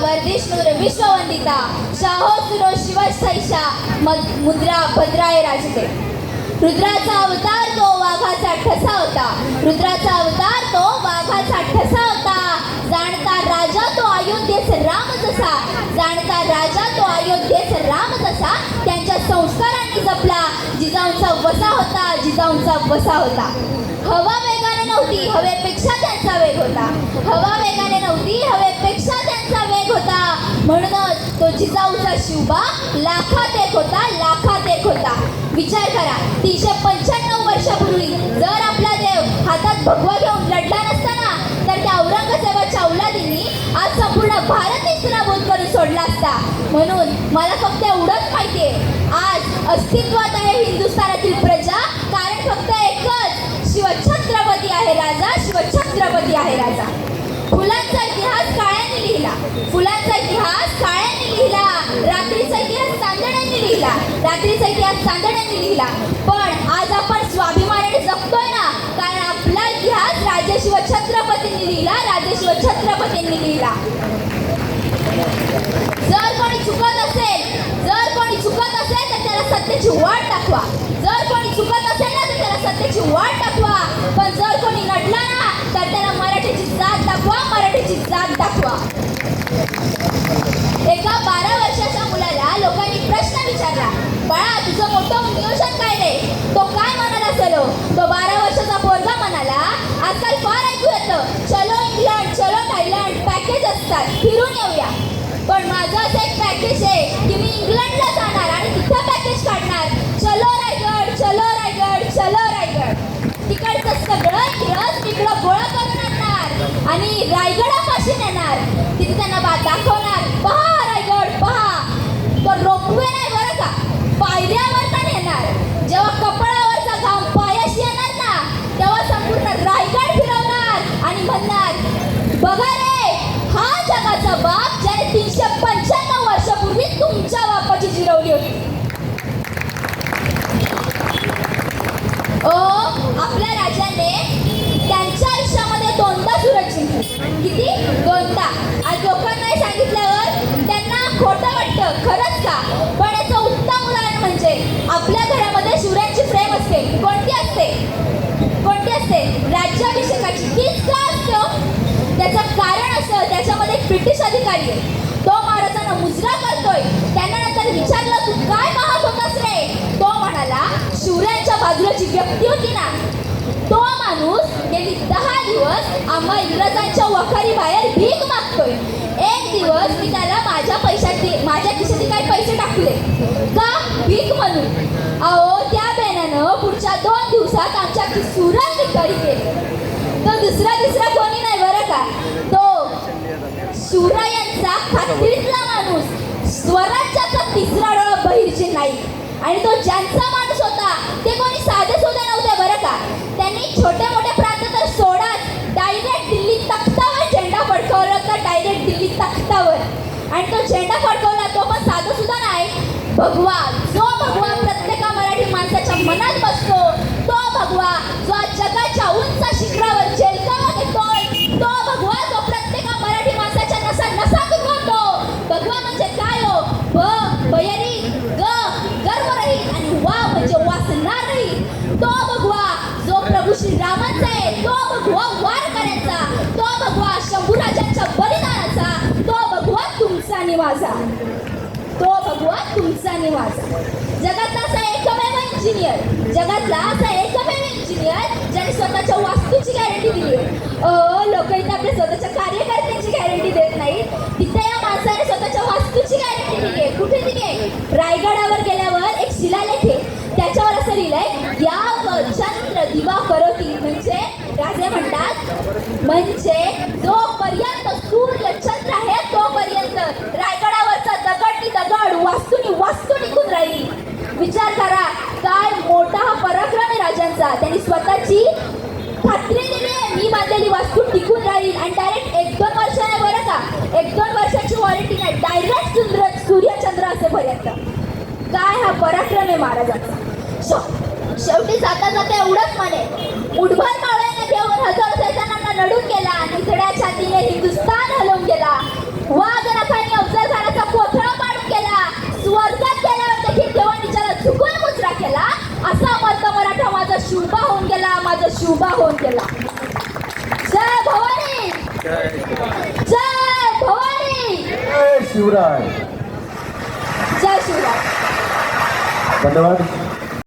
वर्धिष्णुर विश्ववंदिता शाहोसुरो शिवशैषा मुद्रा भद्राय राजते. रुद्राचा अवतार तो वाघाचा ठसा होता. रुद्राचा अवतार तो वाघाचा ठसा होता. जाणता राजा तो अयोध्येस राम जसा. जाणता राजा तो अयोध्येस राम जसा. त्यांच्या संस्कारांनी जपला जिजाऊंचा वसा होता. जिजाऊंचा वसा होता. हवा वेगाने नव्हती, हवेपेक्षा त्यांचा वेग होता. हवा वेगाने नव्हती, हवेपेक्षा त्यांचा वेग होता. म्हणूनच तो जिजाऊचा शिवबा लाखात एक होता. लाखात एक होता. विचार करा, 395 वर्षापूर्वी जर आपला देव हातात भगवा घेऊन लढला नसताना तर त्या औरंगजेबाच्या औलादींनी आज संपूर्ण भारतच नाबूद करून सोडला असता. म्हणून मला फक्त एवढंच माहिती आहे, आज अस्तित्वात आहे हिंदुस्थानातील प्रजा, कारण फक्त एकच, शिवछत्रपती आहे राजा. शिवछत्रपती आहे राजा. फुलांचा इतिहास काळ्यांनी लिहिला. फुलांचा इतिहास काळ्यांनी लिहिला. रात्रीचा इतिहास चांदण्यांनी लिहिला. रात्रीचा इतिहास चांदण्यांनी लिहिला. पण आज आपण स्वाभिमानाने जगतोय ना, कारण आपला इतिहास राजे शिवछत्रपतींनी लिहिला. राजे शिवछत्रपतींनी लिहिला. जर कोणी चुकत असेल तर त्याला सत्तेची वाट दाखवा. जर कोणी चुकत असेल ना तर त्याला सत्तेची वाट दाखवा. पण जर कोणी नडला ना तर त्याला मराठीची जात दाखवा. मराठीची जात दाखवा. एका 12 वर्षाच्या मुलाला लोकांनी प्रश्न विचारला, बाळा तुझं मोठं नियोजन काय रे? तो काय म्हणाला असेल? तो 12 वर्षाचा पोरगा म्हणाला, आजकाल फार ऐकू येतं, चलो इंग्लंड, चलो थायलंड, पॅकेज असतात, फिरून येऊया. पण माझं असं एक पॅकेज आहे की मी इंग्लंडला जाणार आणि तिथं पॅकेज काढणार. चलो रायगड, चलो रायगड, चलो रायगड. तिकडचं सगळं इतिहास तिकडं गोळा करून आणणार आणि रायगडापाशी नेणार. तिथे त्यांना दाखवणार, पहा रायगड, पहा. तो रोपवे नाही बरं का, पायऱ्यावर नेणार. जेव्हा कपाळावरचा घाम पायाशी येणार ना तेव्हा संपूर्ण रायगड फिरवणार आणि म्हणणार, बघा रे, हा जगाचा बाप ज्याने 395 वर्षापूर्वी तुमच्या बापाची जिरवली होती. आपल्या राजाने त्यांच्या आयुष्यामध्ये 2दा सूरज जिंकले. किती? 2दा. आज लोकांना सांगितल्यावर त्यांना खोटं वाटतं, खरंच का? पण याचं उत्तम उदाहरण म्हणजे आपल्या घरामध्ये शिवरायांची प्रेम असते. कोणती असते? कोणती असते? राज्याभिषेकाची. तीच का असते? त्याचं कारण असं, त्याच्यामध्ये एक ब्रिटिश अधिकारी आहे. तो महाराजांना मुजरा करतोय. त्यांना नंतर विचारलं, तू काय पाहत होतास रे? तो म्हणाला, शिवरायांच्या बाजूला जी व्यक्ती होती ना, तो माणूस गेली 10 दिवस आम्हा इंग्रजांच्या वखारी बाहेर भीक मागतोय. एक दिवस मी त्याला माझ्या खिशात काही पैसे टाकले का? भीक म्हणून. अहो, त्या बेण्यानं पुढच्या 2 दिवसात आमच्या खिसूरात भिकारी केले. तो तिसरा कोणी नाही बरं का, तो शिवरायांचा खात्रीतला माणूस, स्वराज्याचा तिसरा डोळा बहिर्जी नाईक. आणि तो ज्यांचा माणूस होता ते कोणी साधे सुद्धा नव्हते बरं का. त्यांनी छोटे मोठे प्रांत तर सोडाच, डायरेक्ट दिल्ली तख्तावर झेंडा फडकवला होता. डायरेक्ट दिल्ली तख्तावर. आणि तो झेंडा फडकवला तो पण साधं सुद्धा नाही. भगवा, जो भगवा प्रत्येका मराठी माणसाच्या मनात बसतो, तो भगवा जो आज जगाच्या उंच शिखरावर झेलकावा घेतोय, तो भगवा जो प्रत्येका मराठी माणसाच्या नसा दुखवतो. भगवा म्हणजे काय हो? भयरी, गर्वरहित आणि वा म्हणजे वासणार रहित. तो भगवा जो प्रभू श्रीरामांचा आहे, तो भगवा वारकऱ्यांचा, तो भगवा शंभूराजांच्या बलिदानाचा, तो भगवा तुमचा आणि माझा. तो भगवा तुमचा आणि माझा. जगातला असा एकमेव इंजिनियर ज्याने स्वतःच्या वास्तूची गॅरंटी दिली आहे. लोक इथे आपल्या स्वतःच्या कार्यकर्त्यांची गॅरंटी देत नाहीत. तिथे या माणसाने स्वतःच्या वास्तूची गॅरंटी दिली आहे. कुठे दिली आहे? रायगडावर गेल्यावर एक शिलालेख आहे, त्याच्यावर असं लिहिलंय, या चंद्र दिवा करोती. म्हणजे राजे म्हणतात, म्हणजे जोपर्यंत सूर्य चंद्र आहे तोपर्यंत रायगडावरचा दगड वास्तू टिकून राहिली. विचार करा, काय मोठा हा पराक्रम आहे राजांचा. त्यांनी स्वतःची खात्री दिली आहे, मी बांधलेली वास्तू टिकून राहील. आणि डायरेक्ट 1-2 वर्ष आहे बरं का, 1-2 वर्षाची वॉरंटी नाही, डायरेक्ट सूर्यचंद्र असेपर्यंत. काय हा पराक्रम आहे महाराजांचा. शेवटी जाता जाता एवढंच म्हणे, उठभर मावळ्याने घेऊन हजारो सैतानांना लढून गेला. निचड्या छातीने हिंदुस्थान हलवून गेला. वाघ नखाने केला. जय भवानी, जय भवानी, जय शिवराय. जय शिवराय. धन्यवाद.